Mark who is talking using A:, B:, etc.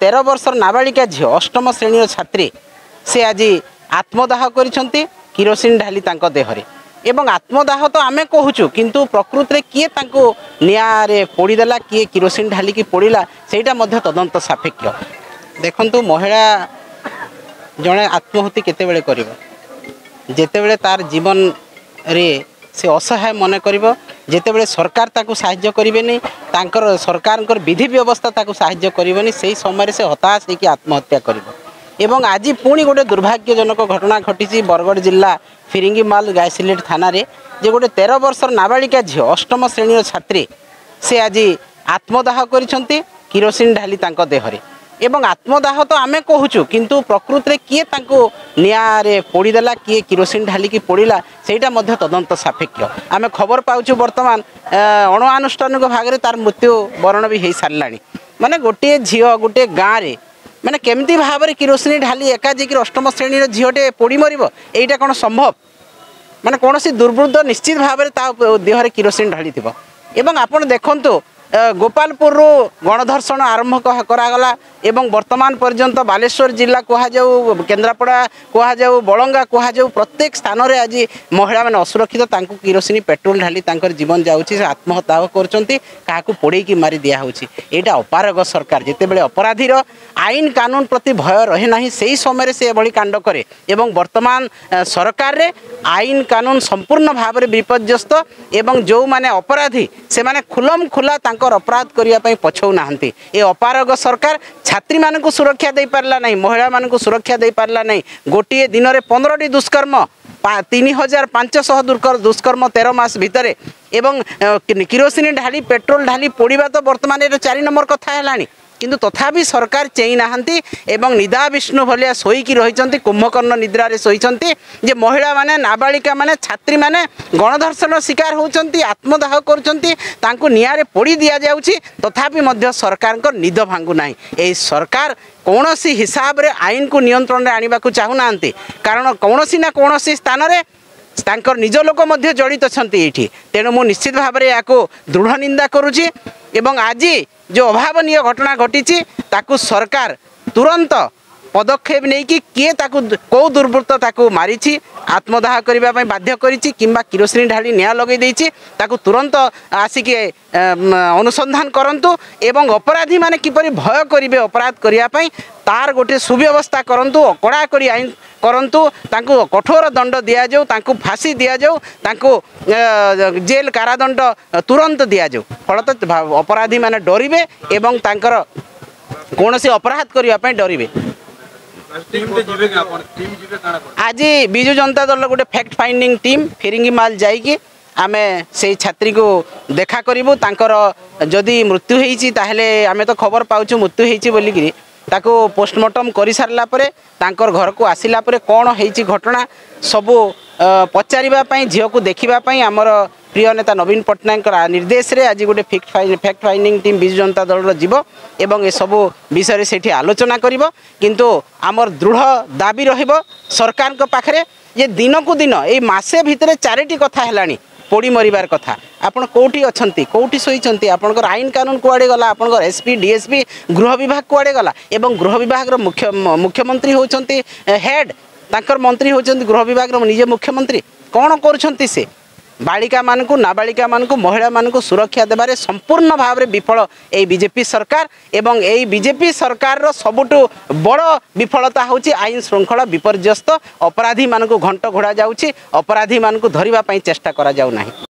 A: 13 वर्षर नाबालिका झी अष्टम श्रेणी छात्री से आज आत्मदाह करिसेंती किरोसिन ढाली तांको देहरे एवं आत्मदाह तो आमे कहूचु किंतु प्रकृति रे किए तांको नियारे पोड़ीदेला किए किरोसिन ढाली की पोड़ीला सेटा मध्य तदंत सापेक्ष। देखंतु महिला जणे आत्महत्या केतेबेले करिवो जेतेबेले तार जीवन रे से असहाय मन करिवो जेतेबेले सरकार ताकू सहाय्य करिवेनी तांकर सरकारकर विधि व्यवस्था ताकू सहाय्य करिवनी सेही समय से हताश होकि आत्महत्या करिवो। एवं आज पुणी गोटे दुर्भाग्यजनक घटना घटी बरगढ़ जिला फिरिंगीमाल गायसिलेट थाना रे जे गोटे 13 वर्षर नाबालिका झी अष्टम श्रेणी छात्री से आज आत्मदाह करिसेंती किरोसिन ढाली तांको देहरे एवं आत्मदाह तो आमे कहूचु किंतु प्रकृति रे किए तांको नियारे पोड़ीदेला किए किरोसिन ढाली की पोड़ीला सेटा मध्य तदंत सापेक्ष। आमे खबर पाउछु वर्तमान अणुआनुष्ठानिक भाग रे तार मृत्यु वरण भी हो सारानी माने गोटे झील गोटे गाँव रे माने केमती भाव में किरोसिन ढाली एका जी अष्टम श्रेणी झीटे पोड़ी मर एटा कौन संभव माने कौन दुर्वृत्त निश्चित भाव में देहरे किरोसिन ढाली थी एवं आपण देखंतु गोपालपुर गणधर्षण आरंभ करागला एवं वर्तमान पर्यंत बालेश्वर जिला कहुँ केन्द्रापड़ा कहुँ बलंगा कहुँ प्रत्येक स्थान में आज महिला मैंने असुरक्षित तांको किरोसिन पेट्रोल ढाली तांकर जीवन जाऊँगी से आत्महत्या कर पोड़े मारी दिहूँ यहाँ अपारग सरकार जितेबाला अपराधीर आईन कानून प्रति भय रहे ना से समय से एभली कांड करे एवं वर्तमान सरकार रे आईन कानून संपूर्ण भाव में विपर्यस्त एवं जो माने अपराधी से माने खुलम खुला अपराध करने पछौ नाहंती ए अपारग सरकार छात्री मानक सुरक्षा दे पारला नहीं महिला मानक सुरक्षा दे पारला नहीं गोटे दिन में 15टी दुष्कर्म 3500 दुष्कर्म 13 मास भितर एवं किरोसिन ढाली पेट्रोल ढाली पोड़ा तो वर्तमान 4 नंबर कथा है किंतु तथापि सरकार चेई नाहंती एवं निदा विष्णु भलिया सोईकी रहिचंती कुंभकर्ण निद्रा रे सोईचंती जे महिला माने नाबालिका माने छात्री माने गणधर्षण शिकार होचंती आत्मदाह करूचंती तांको नियारे पोड़ी दिया जाउची तथापि मध्य सरकार को निद भांगु नाही ए सरकार कौनसी हिसाब रे आईन को नियंत्रण रे आनिबा को चाहू नाहंती कारण कौनसी ना कौनसी स्थान रे तांकर निज लोक मध्य जड़ित अछंती एठी तेणु मु निश्चित भाव में याको दृढ़ निंदा करूची एवं आज जो अभावनीय घटना घटी ताकू सरकार तुरंत पदक्षेप नहीं कि किए ताकू कौ दुर्वृत्त ताकू मारी आत्मदाह करने बाध्य करिछि किंबा किरोसिन ढाली निया लगे देछि ताकू तुरंत आसिक अनुसंधान करंतु एवं अपराधी माने किपरि भय करिवे अपराध करने तार गोटे सुव्यवस्था करंतु कड़ाकड़ी आईन करंतु तांको कठोर दंड दिया जाऊ तांको फांसी दिया जाऊ तांको जेल कारादंड तुरंत दिया जाऊ फलत अपराधी माने डरिवे एवं तांकर कौनसी अपराध करने डरिवे। आज बिजु जनता दल गोटे फैक्ट फाइंडिंग टीम फिरिंगीमाल जाइए आमे से छात्री को देखा करूँ तांकर जदि मृत्यु होती ताहले आमे तो खबर पाउछु मृत्यु होती बोलिकी ताको पोस्टमार्टम कर सारा तांकर घर को आसिला परे कौन होती घटना सबू पचारिबापी झील को देखापी आमर प्रिय नेता नवीन पट्टनायक निर्देश रे आज गोटे fact finding team Biju Janata Dal जीव एवं ए सबू विषय से आलोचना करिवो किंतु आमर दृढ़ दाबी रहिबो सरकार को पाखरे ये दिन को दिन ये मासे भितर 4टी कथा हैलानी पोड़ी मरिबार कथा आपण कोठी अछंती कोठी सोईचंती आपनकर आईन कानून कुआडे गला आपनकर एसपी डीएसपी गृह विभाग कुआडे गला एवं गृह विभाग रो मुख्यमंत्री होचंती हेड तांकर मंत्री होचंती गृह विभाग रो निजे मुख्यमंत्री कौन करूछंती से बालिका मानकु नाबालिका मानकु महिला मानकु सुरक्षा देबारे संपूर्ण भाव में विफल ए बीजेपी सरकार एवं ए बीजेपी सरकार रो सबुटु बड़ विफलता होची आईन श्रृंखला विपर्यस्त अपराधी मानकु घंट घोड़ा जाउची अपराधी मानकु धरिबा पई चेष्टा करा जाउ नाही।